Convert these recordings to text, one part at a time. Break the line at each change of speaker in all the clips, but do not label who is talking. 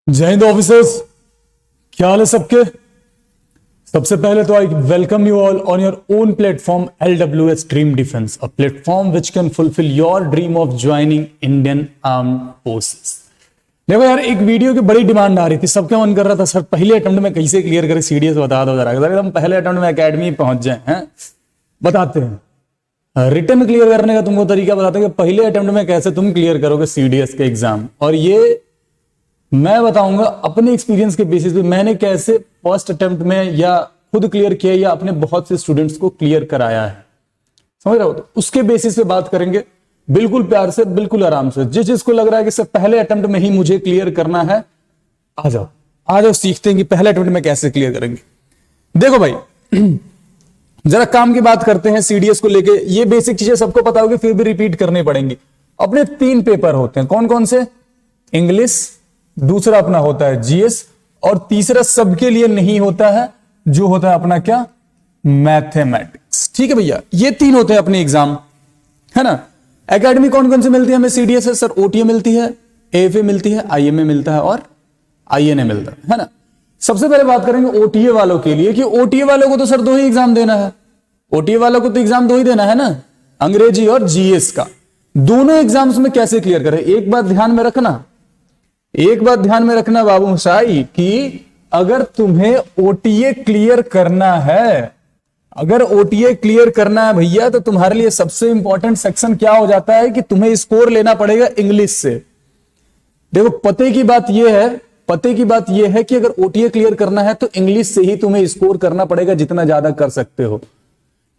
जय हिंद ऑफिसर्स, क्या हाल है सबके। सबसे पहले तो I welcome you all on your own platform LWS dream defence, a platform which can fulfil your dream of joining Indian arm forces. देखो यार, एक वीडियो की बड़ी डिमांड आ रही थी, सबका मन कर रहा था सर पहले अटेम्प्ट में कैसे क्लियर करें, सीडीएस बता दो जरा। हम पहले अटेम्प्ट में अकेडमी पहुंच जाए हैं, बताते हैं। रिटर्न क्लियर करने का तुमको तरीका बताते हैं कि पहले अटेम्प्ट में कैसे तुम क्लियर करोगे सीडीएस के एग्जाम, और ये मैं बताऊंगा अपने एक्सपीरियंस के बेसिस पे मैंने कैसे फर्स्ट अटेम्प्ट में या खुद क्लियर किया या अपने बहुत से स्टूडेंट्स को क्लियर कराया है, समझ रहे हो। तो उसके बेसिस पे बात करेंगे, बिल्कुल प्यार से, बिल्कुल आराम से। जिस जिसको लग रहा है कि सर पहले अटेम्प्ट में ही मुझे क्लियर करना है, आ जाओ आ जाओ, सीखते हैं कि पहले अटेम्प्ट में कैसे क्लियर करेंगे। देखो भाई, जरा काम की बात करते हैं सीडीएस को लेके। ये बेसिक चीजें सबको पता होगी, फिर भी रिपीट करनी पड़ेंगी। अपने 3 पेपर होते हैं, कौन कौन से? इंग्लिश, दूसरा अपना होता है जीएस, और तीसरा सबके लिए नहीं होता है, जो होता है अपना क्या? मैथमेटिक्स। ठीक है भैया, ये 3 होते हैं अपने एग्जाम, है ना। एकेडमी कौन कौन से मिलती है हमें सीडीएस? सर ओटीए मिलती है, एएफए मिलती है, आईएमए मिलता है और आईएनए मिलता है ना। सबसे पहले बात करेंगे ओटीए वालों के लिए कि ओटीए वालों को तो सर 2 ही एग्जाम देना है। ओटीए वालों को तो एग्जाम 2 ही देना है ना, अंग्रेजी और जीएस का। दोनों एग्जाम्स में कैसे क्लियर करें, एक बात ध्यान में रखना, एक बात ध्यान में रखना बाबू मशाई, कि अगर तुम्हें ओटीए क्लियर करना है, अगर ओटीए क्लियर करना है भैया, तो तुम्हारे लिए सबसे इंपॉर्टेंट सेक्शन क्या हो जाता है कि तुम्हें स्कोर लेना पड़ेगा इंग्लिश से। देखो पते की बात यह है, पते की बात यह है कि अगर ओटीए क्लियर करना है तो इंग्लिश से ही तुम्हें स्कोर करना पड़ेगा, जितना ज्यादा कर सकते हो,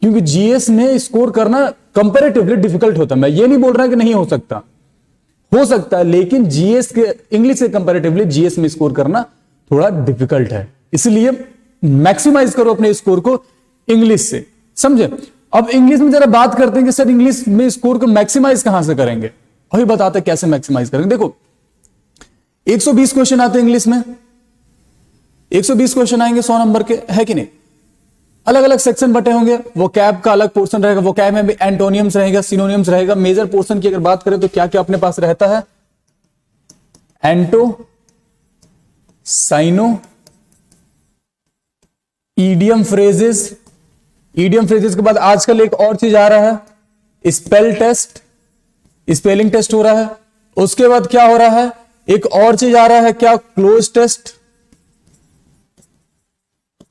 क्योंकि जीएस में स्कोर करना कंपैरेटिवली डिफिकल्ट होता है। मैं ये नहीं बोल रहा कि नहीं हो सकता, हो सकता है, लेकिन जीएस के इंग्लिश से कंपैरेटिवली जीएस में स्कोर करना थोड़ा डिफिकल्ट है, इसलिए मैक्सिमाइज करो अपने स्कोर को इंग्लिश से, समझे। अब इंग्लिश में जरा बात करते हैं कि सर इंग्लिश में स्कोर को मैक्सिमाइज कहां से करेंगे, अभी बताते हैं कैसे मैक्सिमाइज करेंगे। देखो 120 क्वेश्चन आते हैं इंग्लिश में, 120 क्वेश्चन आएंगे 100 नंबर के, है कि नहीं। अलग अलग सेक्शन बटे होंगे, वो कैब का अलग पोर्शन रहेगा, वो कैब में भी एंटोनियम्स रहेगा, सिनोनियम्स रहेगा। मेजर पोर्शन की अगर बात करें तो क्या क्या अपने पास रहता है? एंटो, साइनो, ईडियम फ्रेजेस। ईडियम फ्रेजेस के बाद आजकल एक और चीज आ रहा है, स्पेल टेस्ट, स्पेलिंग टेस्ट हो रहा है। उसके बाद क्या हो रहा है, एक और चीज आ रहा है, क्या? Cloze test.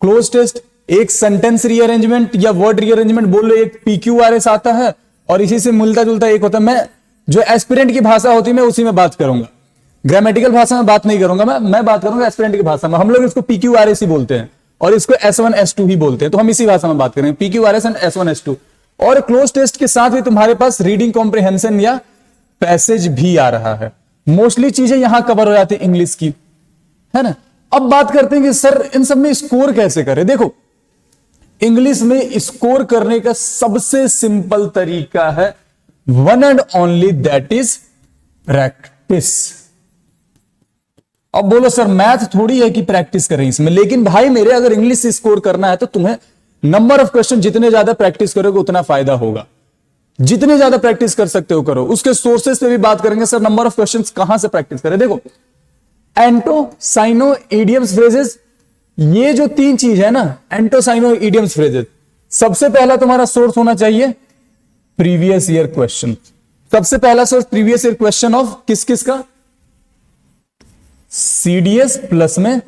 क्लोज टेस्ट एक सेंटेंस रीअरेंजमेंट या वर्ड रीअरेंजमेंट बोल लो, एक PQRS आता है, और इसी से मिलता जुलता एक होता है। मैं जो एस्पिरेंट की भाषा होती है मैं उसी में बात करूंगा, ग्रामेटिकल भाषा में बात नहीं करूंगा। मैं बात करूंगा एस्पिरेंट की भाषा में। हम लोग इसको PQRS ही बोलते हैं और इसको S1 S2 ही बोलते हैं, तो हम इसी भाषा में बात करेंगे, PQRS एंड S1 S2। और क्लोज टेस्ट के साथ भी तुम्हारे पास रीडिंग कॉम्प्रिहेंशन या पैसेज भी आ रहा है। मोस्टली चीजें यहां कवर हो जाती है इंग्लिश की, है ना। अब बात करते हैं कि सर इन सब में स्कोर कैसे करें। देखो इंग्लिश में स्कोर करने का सबसे सिंपल तरीका है, one and only, that is practice. अब बोलो सर मैथ थोड़ी है कि प्रैक्टिस करें इसमें, लेकिन भाई मेरे अगर इंग्लिश से स्कोर करना है तो तुम्हें नंबर ऑफ क्वेश्चन जितने ज्यादा प्रैक्टिस करोगे उतना फायदा होगा। जितने ज्यादा प्रैक्टिस कर सकते हो करो। उसके सोर्सेस पे भी बात करेंगे, सर नंबर ऑफ क्वेश्चंस कहां से प्रैक्टिस करें। देखो एंटो, साइनो, इडियम्स, फ्रेजेस, ये जो 3 चीज है ना, एंटो, साइनो, इडियम्स, फ्रेजेस, सबसे पहला तुम्हारा सोर्स होना चाहिए प्रीवियस ईयर क्वेश्चन। सबसे पहला source previous year question of किस किस का? सीडीएस प्लस में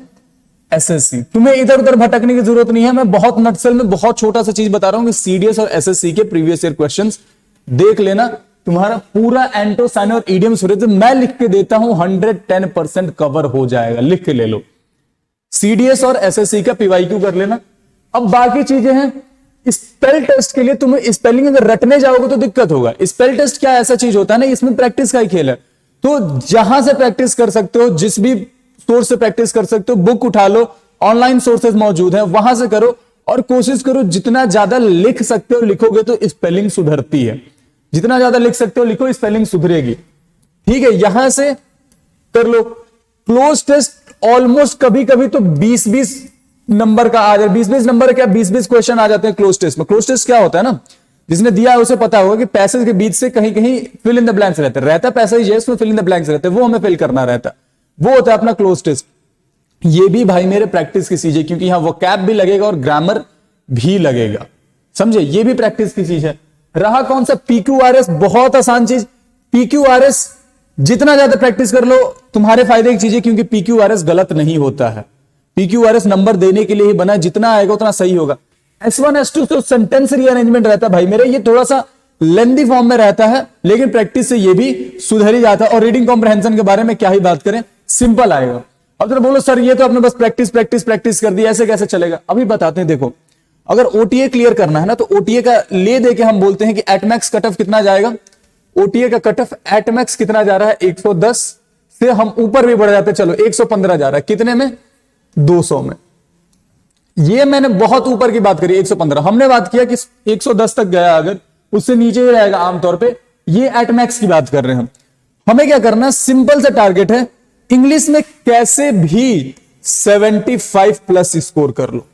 एसएससी। तुम्हें इधर उधर भटकने की जरूरत नहीं है, मैं बहुत नटसेल में बहुत छोटा सा चीज बता रहा हूं कि सीडीएस और एसएससी के प्रीवियस ईयर क्वेश्चंस देख लेना, तुम्हारा पूरा एंटो, साइनो और इडियम्स, फ्रेजेस मैं लिख के देता हूं 110% कवर हो जाएगा, लिख के ले लो। सीडीएस और एसएससी का पीवाईक्यू कर लेना। अब बाकी चीजें हैं, स्पेल टेस्ट के लिए तुम्हें स्पेलिंग अगर रटने जाओगे तो दिक्कत होगा। स्पेल टेस्ट क्या ऐसा चीज होता है ना, इसमें प्रैक्टिस का ही खेल है, तो जहां से प्रैक्टिस कर सकते हो, जिस भी सोर्स से प्रैक्टिस कर सकते हो, बुक उठा लो, ऑनलाइन सोर्सेज मौजूद हैं, वहां से करो और कोशिश करो जितना ज्यादा लिख सकते हो लिखोगे तो स्पेलिंग सुधरती है। जितना ज्यादा लिख सकते हो लिखो, स्पेलिंग सुधरेगी। ठीक है, यहां से कर लो। क्लोज टेस्ट ऑलमोस्ट कभी कभी तो 20-20 नंबर का आ जाए, 20-20 नंबर क्या 20-20 क्वेश्चन आ जाते हैं क्लोज टेस्ट में। क्लोज टेस्ट क्या होता है ना, जिसने दिया है उसे पता होगा कि पैसेज के बीच से कहीं कहीं फिल इन द ब्लैंक्स रहता है पैसेज, ये उसमें फिल इन द ब्लैंक्स रहते हैं, वो हमें फिल करना रहता है। वो होता है अपना क्लोज टेस्ट। ये भी भाई मेरे प्रैक्टिस की चीज है, क्योंकि यहां वोकैब भी लगेगा और ग्रामर भी लगेगा, समझे, ये भी प्रैक्टिस की चीज है। रहा कौन सा PQRS, बहुत आसान चीज। PQRS जितना ज्यादा प्रैक्टिस कर लो तुम्हारे फायदे की चीज है, क्योंकि PQRS गलत नहीं होता है। PQRS नंबर देने के लिए ही बना है, जितना आएगा उतना सही होगा। S1 S2 तो सेंटेंस रीअरेंजमेंट रहता है भाई मेरे, ये थोड़ा सा लेंदी फॉर्म में रहता है, लेकिन प्रैक्टिस से ये भी सुधर ही जाता है। और रीडिंग कॉम्प्रहेंशन के बारे में क्या ही बात करें, सिंपल आएगा। अब तो बोलो सर ये तो आपने बस प्रैक्टिस प्रैक्टिस प्रैक्टिस कर दी, ऐसे कैसे चलेगा? अभी बताते हैं। देखो, अगर OTA क्लियर करना है ना, तो OTA का ले दे के हम बोलते हैं कि एटमैक्स कट ऑफ कितना जाएगा। OTA का कट ऑफ एटमैक्स कितना जा रहा है? 110 से हम ऊपर भी बढ़ जाते हैं, चलो 115 जा रहा है। कितने में? 200 में। ये मैंने बहुत ऊपर की बात करी, 115। हमने बात किया कि 110 तक गया, अगर उससे नीचे ही रहेगा आमतौर पे। ये एटमैक्स की बात कर रहे हैं हम। हमें क्या करना, सिंपल सा टारगेट है, इंग्लिश में कैसे भी 75 प्लस स्कोर कर लो।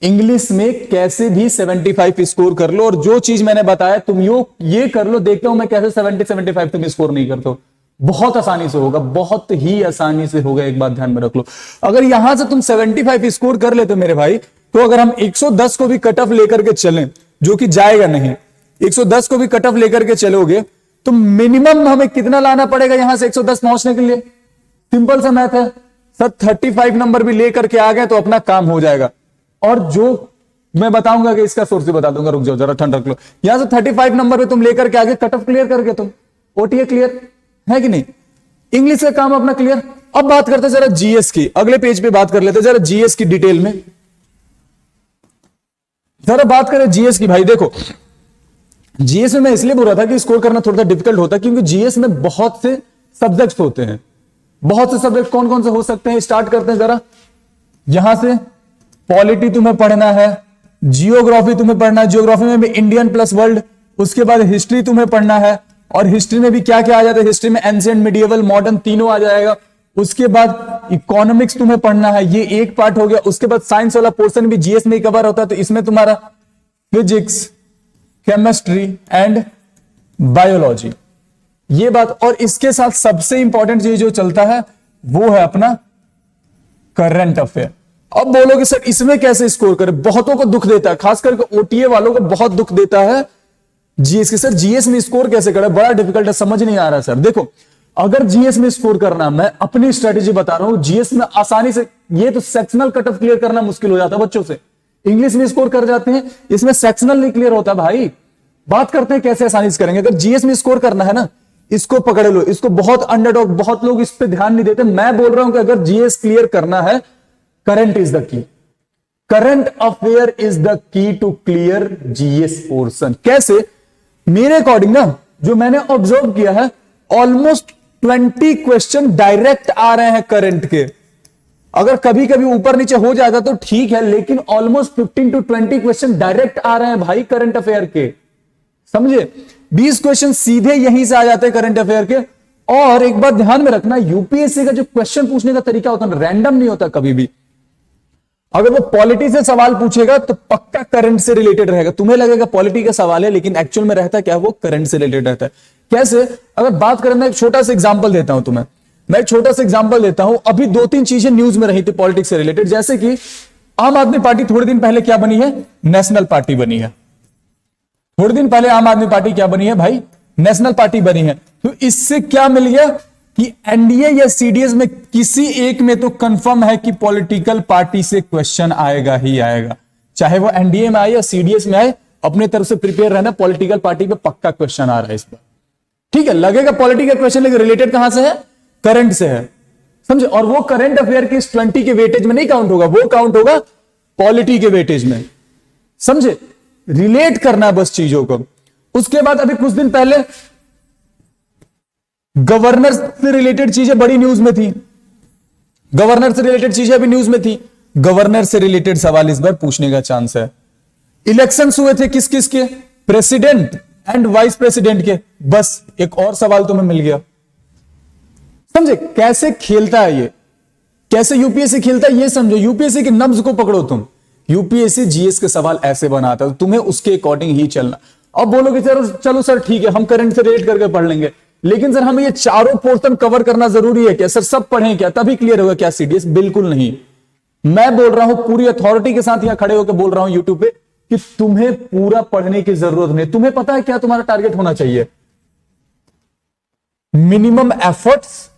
इंग्लिश में कैसे भी 75 स्कोर कर लो, और जो चीज मैंने बताया तुम ये कर लो, देखता हूं मैं कैसे 75 तुम स्कोर नहीं करते हो। बहुत आसानी से होगा, बहुत ही आसानी से होगा, एक बात ध्यान में रख लो। अगर यहां से तुम 75 स्कोर कर लेते मेरे भाई, तो अगर हम 110 को भी कट ऑफ लेकर के चलें, जो कि जाएगा नहीं, 110 को भी कट ऑफ लेकर के चलोगे, तो मिनिमम हमें कितना लाना पड़ेगा यहां से 110 पहुंचने के लिए? सिंपल सा मैथ है सर, 35 नंबर भी लेकर के आ गए तो अपना काम हो जाएगा। और जो मैं बताऊंगा कि इसका सोर्स भी बता दूंगा, रुक जाओ जरा, ठंड रख लो। यहां से 35 नंबर पे तुम लेकर के आगे, कट ऑफ क्लियर करके तुम OTA क्लियर है कि नहीं? इंग्लिश का काम अपना क्लियर। अब बात करते जरा GS की, अगले पेज पे बात कर लेते जरा GS की डिटेल में। जरा बात करें GS की। भाई देखो, GS में मैं इसलिए बोल रहा था कि स्कोर करना थोड़ा सा डिफिकल्ट होता है, क्योंकि GS में बहुत से सब्जेक्ट्स होते हैं। बहुत से सब्जेक्ट कौन कौन से हो सकते हैं, स्टार्ट करते हैं जरा। यहां से पॉलिटी तुम्हें पढ़ना है, जियोग्राफी तुम्हें पढ़ना है, जियोग्राफी में भी इंडियन प्लस वर्ल्ड, उसके बाद हिस्ट्री तुम्हें पढ़ना है, और हिस्ट्री में भी क्या क्या आ जाता है, हिस्ट्री में एंशिएंट, मिडिएवल, मॉडर्न तीनों आ जाएगा। उसके बाद इकोनॉमिक्स तुम्हें पढ़ना है, ये एक पार्ट हो गया। उसके बाद साइंस वाला पोर्शन भी GS में ही कवर होता है, तो इसमें तुम्हारा फिजिक्स, केमिस्ट्री एंड बायोलॉजी, ये बात। और इसके साथ सबसे इंपॉर्टेंट चीज जो चलता है वो है अपना करंट अफेयर। अब बोलोगे सर इसमें कैसे स्कोर करें? बहुतों को दुख देता है, खास करके OTA वालों को बहुत दुख देता है GS के। सर GS में स्कोर कैसे करें? बड़ा डिफिकल्ट है, समझ नहीं आ रहा सर। देखो, अगर GS में स्कोर करना, मैं अपनी स्ट्रेटेजी बता रहा हूं, GS में आसानी से, ये तो सेक्शनल कट ऑफ क्लियर करना मुश्किल हो जाता है बच्चों से। इंग्लिश में स्कोर कर जाते हैं, इसमें सेक्शनल नहीं क्लियर होता भाई। बात करते हैं कैसे आसानी से करेंगे। अगर GS में स्कोर करना है ना, इसको पकड़ लो, इसको बहुत अंडरडॉग, बहुत लोग इस पे ध्यान नहीं देते। मैं बोल रहा हूं कि अगर GS क्लियर करना है, current is the key, current affair is the key to clear GS portion. कैसे? मेरे अकॉर्डिंग ना, जो मैंने ऑब्जर्व किया है, ऑलमोस्ट 20 क्वेश्चन डायरेक्ट आ रहे हैं करंट के। अगर कभी कभी ऊपर नीचे हो जाएगा तो ठीक है, लेकिन ऑलमोस्ट 15 to 20 क्वेश्चन डायरेक्ट आ रहे हैं भाई करंट अफेयर के, समझे। 20 क्वेश्चन सीधे यहीं से आ जाते हैं करंट अफेयर के। और एक बात ध्यान में रखना, यूपीएससी का जो क्वेश्चन पूछने का तरीका होता है, रैंडम नहीं होता कभी भी। अगर वो पॉलिटी से सवाल पूछेगा तो पक्का करंट से रिलेटेड रहेगा। तुम्हें लगेगा पॉलिटी का सवाल है, लेकिन एक्चुअल में रहता क्या, वो करंट से रिलेटेड रहता है। कैसे? अगर बात करें, मैं एक छोटा सा एग्जांपल देता हूं तुम्हें, मैं एक छोटा सा एग्जांपल देता हूं। अभी 2-3 चीजें न्यूज में रही थी पॉलिटिक्स से रिलेटेड, जैसे कि आम आदमी पार्टी थोड़े दिन पहले क्या बनी है, नेशनल पार्टी बनी है। थोड़े दिन पहले आम आदमी पार्टी क्या बनी है भाई, नेशनल पार्टी बनी है। तो इससे क्या मिल गया कि एनडीए या सीडीएस में किसी एक में तो कंफर्म है कि पॉलिटिकल पार्टी से क्वेश्चन आएगा ही आएगा, चाहे वो एनडीए में आए या सीडीएस में आए। अपने तरफ से प्रिपेयर रहना, पॉलिटिकल पार्टी पे पक्का क्वेश्चन आ रहा है इस पर, ठीक है। लगेगा पॉलिटिकल क्वेश्चन, लेकिन रिलेटेड कहां से है, करंट से है, समझे। और वो करंट अफेयर की 20 के वेटेज में नहीं काउंट होगा, वो काउंट होगा पॉलिटी के वेटेज में, समझे। रिलेट करना बस चीजों को। उसके बाद अभी कुछ दिन पहले गवर्नर से रिलेटेड चीजें बड़ी न्यूज में थी, गवर्नर से रिलेटेड चीजें अभी न्यूज में थी। गवर्नर से रिलेटेड सवाल इस बार पूछने का चांस है। इलेक्शंस हुए थे किस किस के, प्रेसिडेंट एंड वाइस प्रेसिडेंट के। बस एक और सवाल तुम्हें मिल गया, समझे कैसे खेलता है ये, कैसे यूपीएससी खेलता है ये समझो। यूपीएससी के नब्ज को पकड़ो तुम। यूपीएससी जीएस के सवाल ऐसे बनाता है, तुम्हें उसके अकॉर्डिंग ही चलना। अब बोलोगे चलो सर ठीक है, हम करंट से रिलेट करके पढ़ लेंगे, लेकिन सर हमें ये चारों पोर्शन कवर करना जरूरी है क्या सर? सब पढ़ें क्या तभी क्लियर होगा क्या सीडीएस? बिल्कुल नहीं। मैं बोल रहा हूं पूरी अथॉरिटी के साथ यहां खड़े होकर बोल रहा हूं यूट्यूब पे कि तुम्हें पूरा पढ़ने की जरूरत नहीं। तुम्हें पता है क्या तुम्हारा टारगेट होना चाहिए? Minimum efforts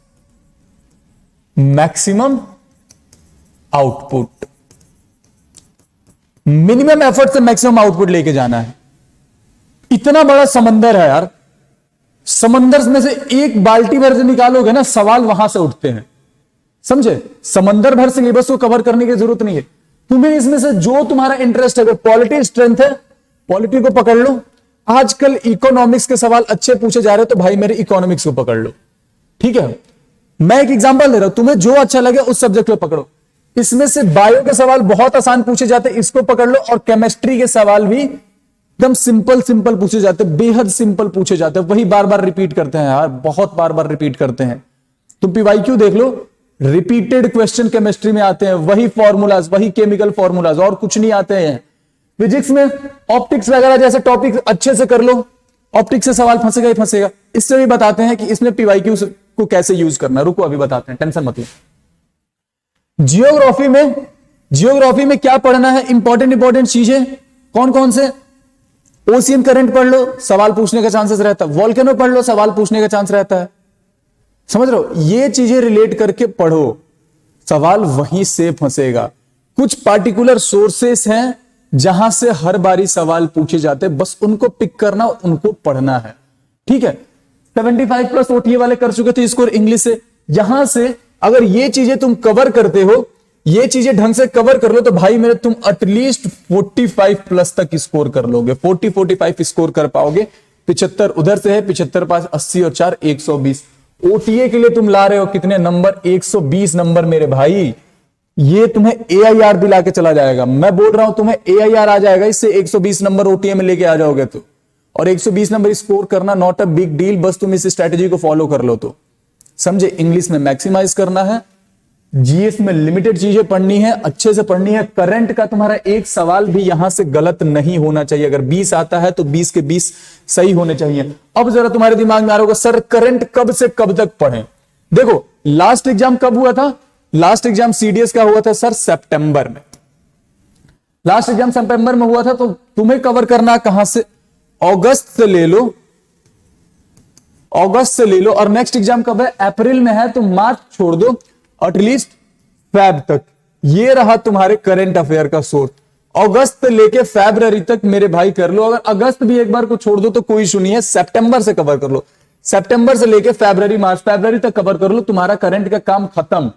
maximum output. Minimum effort से मैक्सिमम आउटपुट लेके जाना है। इतना बड़ा समंदर है यार, समंदर में से एक बाल्टी भर से निकालोगे ना, सवाल वहां से उठते हैं, समझे? समंदर भर सिलेबस को कवर करने की जरूरत नहीं है। तुम्हें इसमें से जो तुम्हारा इंटरेस्ट है, अगर पॉलिटी स्ट्रेंथ है, पॉलिटी को पकड़ लो। आजकल इकोनॉमिक्स के सवाल अच्छे पूछे जा रहे हो तो भाई मेरे इकोनॉमिक्स को पकड़ लो, ठीक है? मैं एक एग्जांपल दे रहा हूं, तुम्हें जो अच्छा लगे उस सब्जेक्ट को पकड़ो। इसमें से बायो के सवाल बहुत आसान पूछे जाते हैं, इसको पकड़ लो। और केमिस्ट्री के सवाल भी एकदम सिंपल सिंपल पूछे जाते हैं, बेहद सिंपल पूछे जाते हैं। वही बार बार रिपीट करते हैं यार, बहुत बार बार रिपीट करते हैं। तुम पीवाईक्यू देख लो, रिपीटेड क्वेश्चन केमिस्ट्री में आते हैं, वही फॉर्मूलाज, वही केमिकल फॉर्मूलाज, और कुछ नहीं आते हैं। फिजिक्स में ऑप्टिक्स वगैरह जैसे टॉपिक अच्छे से कर लो, ऑप्टिक्स से सवाल फंसेगा ही फंसेगा। इससे भी बताते हैं कि इसमें पीवाईक्यू को कैसे यूज करना है। रुको अभी बताते हैं, टेंशन मत लो। जियोग्राफी में क्या पढ़ना है? इंपॉर्टेंट चीजें कौन कौन से? ओशियन करंट पढ़ लो, सवाल पूछने का चांसेस रहता है। वॉल्केनो पढ़ लो, सवाल पूछने का चांस रहता है। समझ रहे हो? ये चीजें रिलेट करके पढ़ो, सवाल वहीं से फंसेगा। कुछ पार्टिकुलर सोर्सेस हैं जहां से हर बारी सवाल पूछे जाते हैं, बस उनको पिक करना, उनको पढ़ना है, ठीक है? 75 प्लस ओटीए वाले कर चुके थे स्कोर इंग्लिश से। यहां से अगर ये चीजें तुम कवर करते हो, ये चीजें ढंग से कवर कर लो, तो भाई मेरे तुम एटलीस्ट 45 प्लस तक स्कोर कर लोगे। 40-45 स्कोर कर पाओगे। 75 उधर से है, 75 पास 80 और 4 120। ओटीए के लिए तुम ला रहे हो कितने नंबर? 120 नंबर मेरे भाई। ये तुम्हें एआईआर दिला के चला जाएगा। मैं बोल रहा हूं तुम्हें एआईआर आ जाएगा इससे। 120 नंबर ओटीए में लेके आ जाओगे तो, और 120 नंबर स्कोर करना नॉट अ बिग डील। बस तुम इस स्ट्रेटेजी को फॉलो कर लो तो, समझे? इंग्लिश में मैक्सिमाइज करना है, जीएस में लिमिटेड चीजें पढ़नी है, अच्छे से पढ़नी है। करंट का तुम्हारा एक सवाल भी यहां से गलत नहीं होना चाहिए। अगर 20 आता है तो 20 के 20 सही होने चाहिए। अब जरा तुम्हारे दिमाग में आ रहा होगा, सर करंट कब से कब तक पढ़ें? देखो लास्ट एग्जाम कब हुआ था? लास्ट एग्जाम सीडीएस का हुआ था सर सितंबर में। लास्ट एग्जाम सितंबर में हुआ था, तो तुम्हें कवर करना कहां से? अगस्त से ले लो, अगस्त से ले लो। और नेक्स्ट एग्जाम कब है? अप्रैल में है, तो मार्च छोड़ दो, एटलीस्ट फेब तक। ये रहा तुम्हारे करंट अफेयर का सोर्स। अगस्त से लेके फरवरी तक मेरे भाई कर लो। अगर अगस्त भी एक बार को छोड़ दो तो कोई इशू नहीं है, सितंबर से कवर कर लो। सितंबर से लेके फरवरी मार्च फरवरी तक कवर कर लो, तुम्हारा करंट का काम खत्म।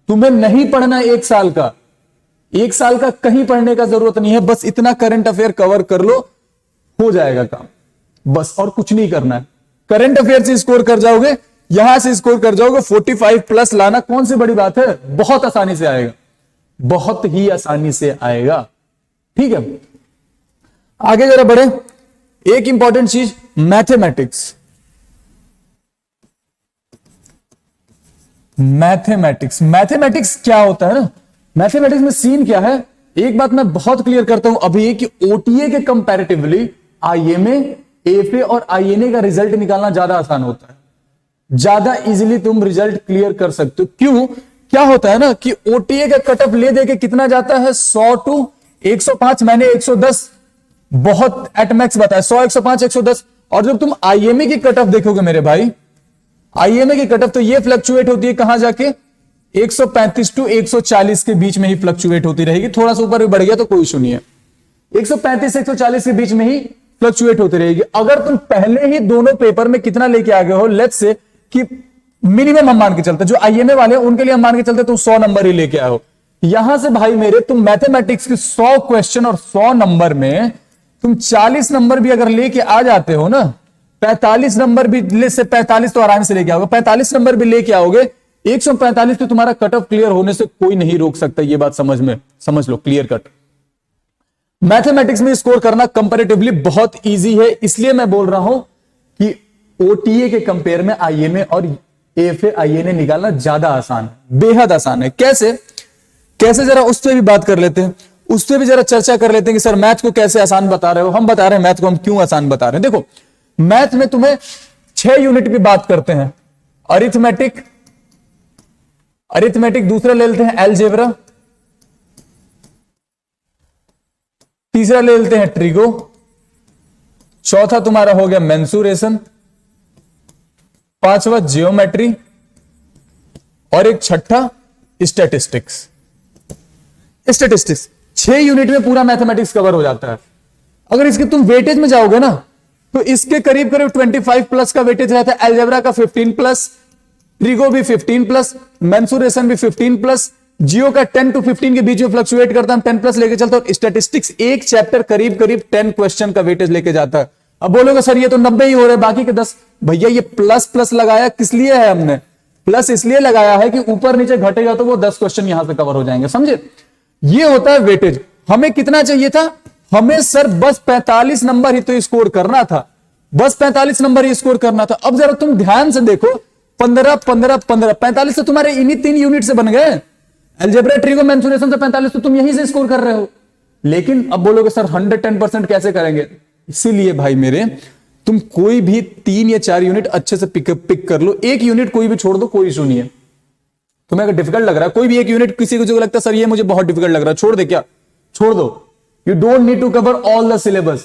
तुम्हें नहीं पढ़ना एक साल का, एक साल का कहीं पढ़ने का जरूरत नहीं है। बस इतना करंट अफेयर कवर कर लो, हो जाएगा काम, बस। और कुछ नहीं करना है। करंट अफेयर से स्कोर कर जाओगे, यहां से स्कोर कर जाओगे। 45 प्लस लाना कौन सी बड़ी बात है? बहुत आसानी से आएगा, बहुत ही आसानी से आएगा, ठीक है? आगे जरा बढ़े। एक इंपॉर्टेंट चीज, मैथमेटिक्स। मैथमेटिक्स क्या होता है ना? मैथमेटिक्स में सीन क्या है, एक बात मैं बहुत क्लियर करता हूं अभी कि ओटीए के कंपैरेटिवली आईएमए, एफए और आईएनए का रिजल्ट निकालना ज्यादा आसान होता है। ज्यादा इजीली तुम रिजल्ट क्लियर कर सकते हो। क्यों? क्या होता है ना कि ओटीए का कट ऑफ ले दे के कितना जाता है? 100 टू 105। मैंने 110 बहुत एटमैक्स बताया, 100, 105, 110। और जब तुम आईएमए की कट ऑफ देखोगे मेरे भाई, आईएमए की कट ऑफ तो ये फ्लक्चुएट होती है कहां जाके? 135 टू 140 के बीच में ही फ्लक्चुएट होती रहेगी। थोड़ा सा ऊपर भी बढ़ गया तो कोई इशू नहीं है। 135 140 के बीच में ही फ्लक्चुएट होती रहेगी। अगर तुम पहले ही दोनों पेपर में कितना लेके आ गए हो, लेट्स से कि मिनिमम हम मान के चलते, जो आईएमए वाले उनके लिए हम मान के चलते तुम 100 नंबर ही लेके आए हो। यहां से भाई मेरे तुम मैथमेटिक्स के 100 क्वेश्चन और 100 नंबर में तुम 40 नंबर भी अगर लेके आ जाते हो ना, 45 नंबर भी ले से 45 तो आराम से लेके आओगे, 45 नंबर भी लेके आओगे, 145 तो तुम्हारा कट ऑफ क्लियर होने से कोई नहीं रोक सकता। ये बात समझ लो, क्लियर कट। मैथमेटिक्स में स्कोर करना कंपैरेटिवली बहुत इजी है, इसलिए मैं बोल रहा हूं कि ओटीए के कंपेयर में आईएमए और एफए आईएनए निकालना ज्यादा आसान है, बेहद आसान है। कैसे जरा उस पर भी बात कर लेते हैं, उस पर भी जरा चर्चा कर लेते हैं कि सर मैथ को कैसे आसान बता रहे हो। हम बता रहे हैं मैथ को हम क्यों आसान बता रहे हैं। देखो मैथ में तुम्हें 6 यूनिट की बात करते हैं। अरिथमेटिक, अरिथमेटिक दूसरा ले लेते हैं अलजेब्रा, तीसरा ले लेते हैं ट्रिगो, चौथा तुम्हारा हो गया मेंसुरेशन, पांचवा जियोमेट्री और एक छठा स्टैटिस्टिक्स। स्टैटिस्टिक्स 6 यूनिट में पूरा मैथमेटिक्स कवर हो जाता है। अगर इसके तुम वेटेज में जाओगे ना तो इसके करीब करीब 25 प्लस का वेटेज रहता है, अलजेब्रा का 15 प्लस, ट्रिगो भी 15 प्लस, मेंसुरेशन भी 15 प्लस, जियो का 10 to 15 के बीच में फ्लक्चुएट करता है, 10 प्लस लेके चलता है। स्टैटिस्टिक्स एक चैप्टर करीब करीब 10 क्वेश्चन का वेटेज लेके जाता है। अब बोलोगे सर ये तो 90 ही हो रहे, बाकी के 10। भैया ये प्लस प्लस लगाया किस लिए है हमने? प्लस इसलिए लगाया है कि ऊपर नीचे घटेगा तो वो 10 क्वेश्चन यहां से कवर हो जाएंगे, समझे? ये होता है वेटेज। हमें कितना चाहिए था? हमें सर बस 45 नंबर ही तो स्कोर करना था, बस 45 नंबर ही स्कोर करना था। अब जरा तुम ध्यान से देखो, 15 15 15 45 तो तुम्हारे इन्हीं 3 यूनिट से बन गए। अलजेब्रा, ट्रिगो, मेंसुरेशन से 45 तो तुम यहीं से स्कोर कर रहे हो। लेकिन अब बोलोगे सर 110% कैसे करेंगे? इसीलिए भाई मेरे, तुम कोई भी 3 या 4 यूनिट अच्छे से पिक कर लो, एक यूनिट कोई भी छोड़ दो, कोई इशू नहीं है। तुम्हें अगर डिफिकल्ट लग रहा है कोई भी एक यूनिट, किसी को जो लगता है सर ये मुझे बहुत डिफिकल्ट लग रहा है, छोड़ दे, क्या छोड़ दो? You don't need to cover all the syllabus,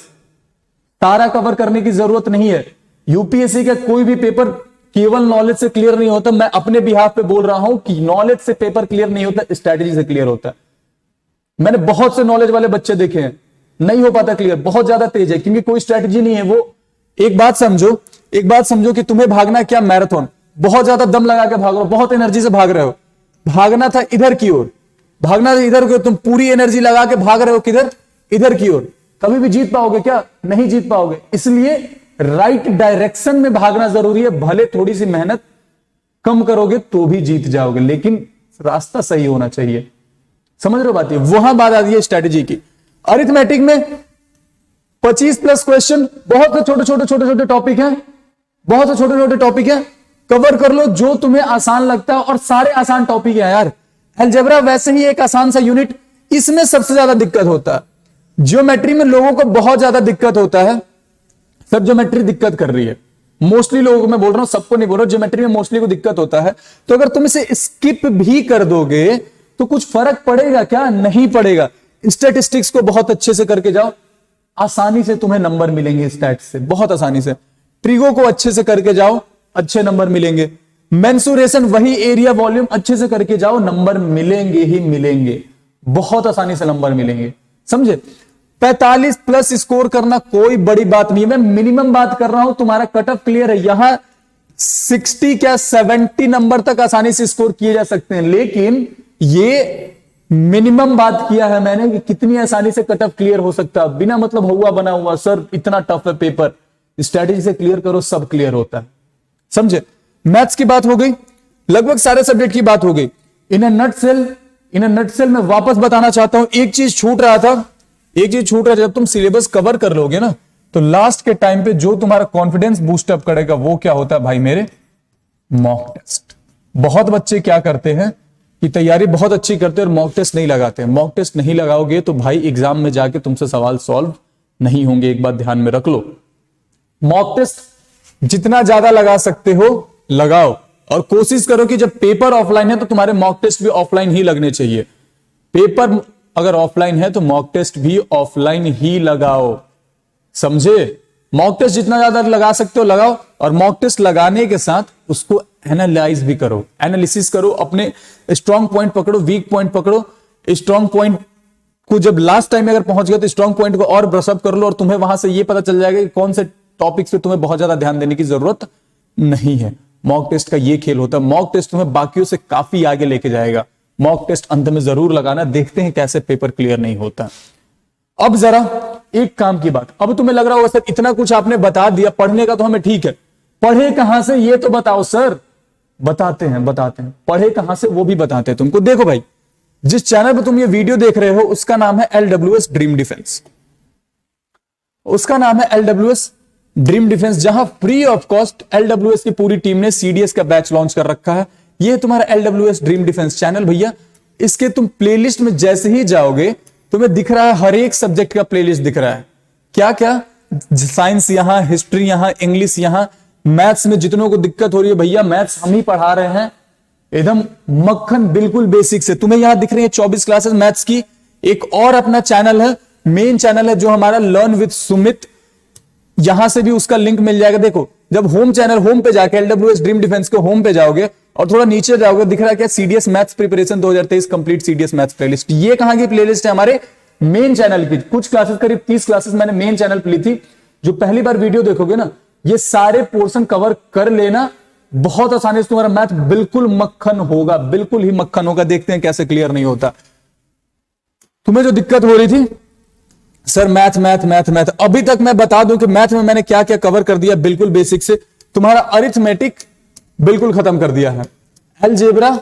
सारा कवर करने की जरूरत नहीं है। यूपीएससी का कोई भी पेपर केवल नॉलेज से क्लियर नहीं होता। मैं अपने बिहाफ पे बोल रहा हूं कि नॉलेज से पेपर क्लियर नहीं होता, स्ट्रैटेजी से क्लियर होता है। मैंने बहुत से नॉलेज वाले बच्चे देखे हैं, नहीं हो पाता क्लियर, बहुत ज्यादा तेज है क्योंकि कोई स्ट्रैटेजी नहीं है। वो एक बात समझो कि तुम्हें भागना क्या, मैराथन, बहुत ज्यादा दम लगा के भाग रहे हो, बहुत एनर्जी से भाग रहे हो। भागना था इधर की ओर, भागना था इधर की ओर, तुम पूरी एनर्जी लगा के भाग रहे हो किधर? इधर की ओर। कभी भी जीत पाओगे क्या? नहीं जीत पाओगे। इसलिए राइट डायरेक्शन में भागना जरूरी है। भले थोड़ी सी मेहनत कम करोगे तो भी जीत जाओगे, लेकिन रास्ता सही होना चाहिए। समझ रहे हो बात? वहां बात आती है स्ट्रेटेजी की। अरिथमेटिक में 25 प्लस क्वेश्चन, बहुत से छोटे टॉपिक हैं, बहुत से छोटे टॉपिक हैं, कवर कर लो जो तुम्हें आसान लगता है। और सारे आसान टॉपिक है यार। अलजेब्रा वैसे ही एक आसान सा यूनिट, इसमें सबसे ज्यादा दिक्कत होता है। ज्योमेट्री में लोगों को बहुत ज्यादा दिक्कत होता है। सब ज्योमेट्री दिक्कत कर रही है, मोस्टली लोगों को मैं बोल रहा हूं, सबको नहीं बोल रहा हूं, ज्योमेट्री में मोस्टली को दिक्कत होता है। तो अगर तुम इसे स्किप भी कर दोगे तो कुछ फर्क पड़ेगा क्या? नहीं पड़ेगा। स्टैटिस्टिक्स को बहुत अच्छे से करके जाओ, आसानी से तुम्हें नंबर मिलेंगे स्टैट्स से, बहुत आसानी से। ट्रिगो को अच्छे से करके जाओ, अच्छे नंबर मिलेंगे। मेंसुरेशन वही एरिया वॉल्यूम, अच्छे से करके जाओ, नंबर मिलेंगे ही मिलेंगे, बहुत आसानी से नंबर मिलेंगे, समझे? 45 प्लस स्कोर करना कोई बड़ी बात नहीं है। मैं मिनिमम बात कर रहा हूं, तुम्हारा कट ऑफ क्लियर है। यहां 60 क्या 70 नंबर तक आसानी से स्कोर किए जा सकते हैं, लेकिन ये मिनिमम बात किया है मैंने कि कितनी आसानी से कट ऑफ क्लियर हो सकता है, बिना मतलब हुआ बना हुआ सर इतना टफ है पेपर, स्ट्रेटेजी से क्लियर करो, सब क्लियर होता है, समझे? मैथ्स की बात हो गई, लगभग सारे सब्जेक्ट की बात हो गई। इन अ नटसेल मैं वापस बताना चाहता हूं, एक चीज छूट रहा था। जब तुम सिलेबस कवर कर लोगे ना तो लास्ट के टाइम पे जो तुम्हारा कॉन्फिडेंस बूस्टअप करेगा वो क्या होता है भाई मेरे? Mock test. बहुत बच्चे क्या करते हैं कि तैयारी बहुत अच्छी करते हैं और मॉक टेस्ट नहीं लगाते हैं। मॉक टेस्ट नहीं लगाओगे तो भाई एग्जाम में जाके तुमसे सवाल सॉल्व नहीं होंगे, एक बात ध्यान में रख लो। मॉक टेस्ट जितना ज्यादा लगा सकते हो लगाओ, और कोशिश करो कि जब पेपर ऑफलाइन है तो तुम्हारे मॉक टेस्ट भी ऑफलाइन ही लगने चाहिए। पेपर अगर ऑफलाइन है तो मॉक टेस्ट भी ऑफलाइन ही लगाओ, समझे? मॉक टेस्ट जितना ज्यादा लगा सकते हो लगाओ, और मॉक टेस्ट लगाने के साथ उसको एनालाइज भी करो, एनालिसिस करो, अपने स्ट्रॉन्ग पॉइंट पकड़ो, वीक पॉइंट पकड़ो। स्ट्रॉन्ग पॉइंट को जब लास्ट टाइम में अगर पहुंच गए तो स्ट्रॉन्ग पॉइंट को और ब्रशअप कर लो, और तुम्हें वहां से ये पता चल जाएगा कि कौन से टॉपिक्स पे तुम्हें बहुत ज्यादा ध्यान देने की जरूरत नहीं है। मॉक टेस्ट का ये खेल होता है। मॉक टेस्ट तुम्हें बाकियों से काफी आगे लेके जाएगा। मॉक टेस्ट अंत में जरूर लगाना, देखते हैं कैसे पेपर क्लियर नहीं होता। अब जरा एक काम की बात, अब तुम्हें लग रहा होगा सर इतना कुछ आपने बता दिया, पढ़ने का तो हमें ठीक है, पढ़े कहां से ये तो बताओ सर। बताते हैं पढ़े कहां से वो भी बताते हैं तुमको। देखो भाई, जिस चैनल पर तुम ये वीडियो देख रहे हो उसका नाम है LWS ड्रीम डिफेंस, उसका नाम है LWS ड्रीम डिफेंस, जहां फ्री ऑफ कॉस्ट LWS की पूरी टीम ने CDS का बैच लॉन्च कर रखा है। ये तुम्हारा LWS ड्रीम डिफेंस चैनल भैया। इसके तुम प्लेलिस्ट में जैसे ही जाओगे तुम्हें दिख रहा है हर एक सब्जेक्ट का प्लेलिस्ट दिख रहा है। क्या क्या? साइंस यहां, हिस्ट्री यहां, इंग्लिश यहां, मैथ्स में जितनों को दिक्कत हो रही है भैया, मैथ्स हम ही पढ़ा रहे हैं एकदम मक्खन, बिल्कुल बेसिक से। तुम्हें यहां दिख रही है 24 क्लासेस मैथ्स की। एक और अपना चैनल है, मेन चैनल है जो हमारा लर्न विद सुमित, यहां से भी उसका लिंक मिल जाएगा। देखो जब होम चैनल, होम पे जाके LWS ड्रीम डिफेंस के होम पे जाओगे और थोड़ा नीचे जाओगे, दिख रहा है क्या, CDS maths preparation 2023 complete CDS maths playlist. ये कहां की प्लेलिस्ट है, हमारे मेन चैनल की। कुछ क्लासेस, करीब 30 क्लासेस मैंने मेन चैनल पे ली थी। जो पहली बार वीडियो देखोगे ना, ये सारे पोर्शन कवर कर लेना, बहुत आसानी से तुम्हारा मैथ बिल्कुल मक्खन होगा, बिल्कुल ही मक्खन होगा। देखते हैं कैसे क्लियर नहीं होता। तुम्हें जो दिक्कत हो रही थी sir math math math math, अभी तक मैं बता दूं कि मैथ में मैंने क्या क्या कवर कर दिया बिल्कुल बेसिक से। तुम्हारा अरिथमेटिक बिल्कुल खत्म कर दिया है, अलजेब्रा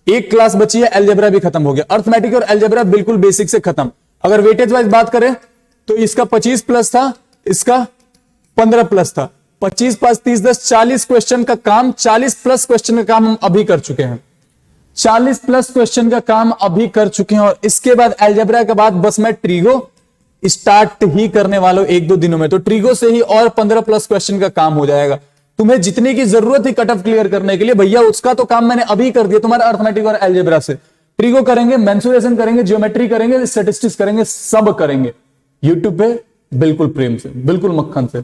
एक क्लास बची है, अलजेब्रा भी खत्म हो गया। अरिथमेटिक और अलजेब्रा बिल्कुल बेसिक से खत्म। अगर वेटेज वाइज बात करें तो इसका 25 प्लस था, इसका 15 प्लस था। 25 5 30 10 40 क्वेश्चन का काम, 40 प्लस क्वेश्चन का काम हम अभी कर चुके हैं। 40 प्लस क्वेश्चन का काम अभी कर चुके हैं। और इसके बाद अलजेब्रा के बाद बस मैं ट्रीगो स्टार्ट ही करने वाला हूं 1-2 दिनों में। तो ट्रीगो से ही और 15 प्लस क्वेश्चन का काम हो जाएगा। तुम्हें जितने की जरूरत थी कट ऑफ क्लियर करने के लिए भैया, उसका तो काम मैंने अभी कर दिया तुम्हारा अरिथमेटिक और अलजेब्रा से। ट्रीगो करेंगे, मेंसुरेशन करेंगे, ज्योमेट्री करेंगे, स्टैटिस्टिक्स करेंगे, सब करेंगे यूट्यूब पे बिल्कुल प्रेम से, बिल्कुल मक्खन से।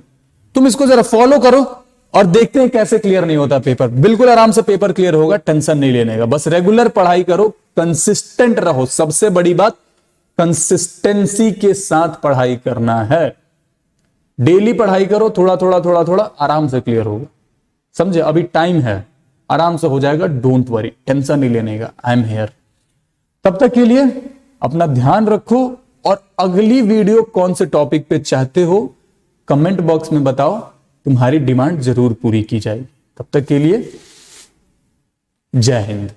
तुम इसको जरा फॉलो करो और देखते हैं कैसे क्लियर नहीं होता पेपर। बिल्कुल आराम से पेपर क्लियर होगा, टेंशन नहीं लेने का। बस रेगुलर पढ़ाई करो, कंसिस्टेंट रहो, सबसे बड़ी बात कंसिस्टेंसी के साथ पढ़ाई करना है। डेली पढ़ाई करो, थोड़ा थोड़ा थोड़ा थोड़ा, आराम से क्लियर होगा। समझे, अभी टाइम है, आराम से हो जाएगा। डोंट वरी, टेंशन नहीं लेने का, आई एम हियर। तब तक के लिए अपना ध्यान रखो। और अगली वीडियो कौन से टॉपिक पे चाहते हो कमेंट बॉक्स में बताओ, तुम्हारी डिमांड जरूर पूरी की जाएगी। तब तक के लिए जय हिंद।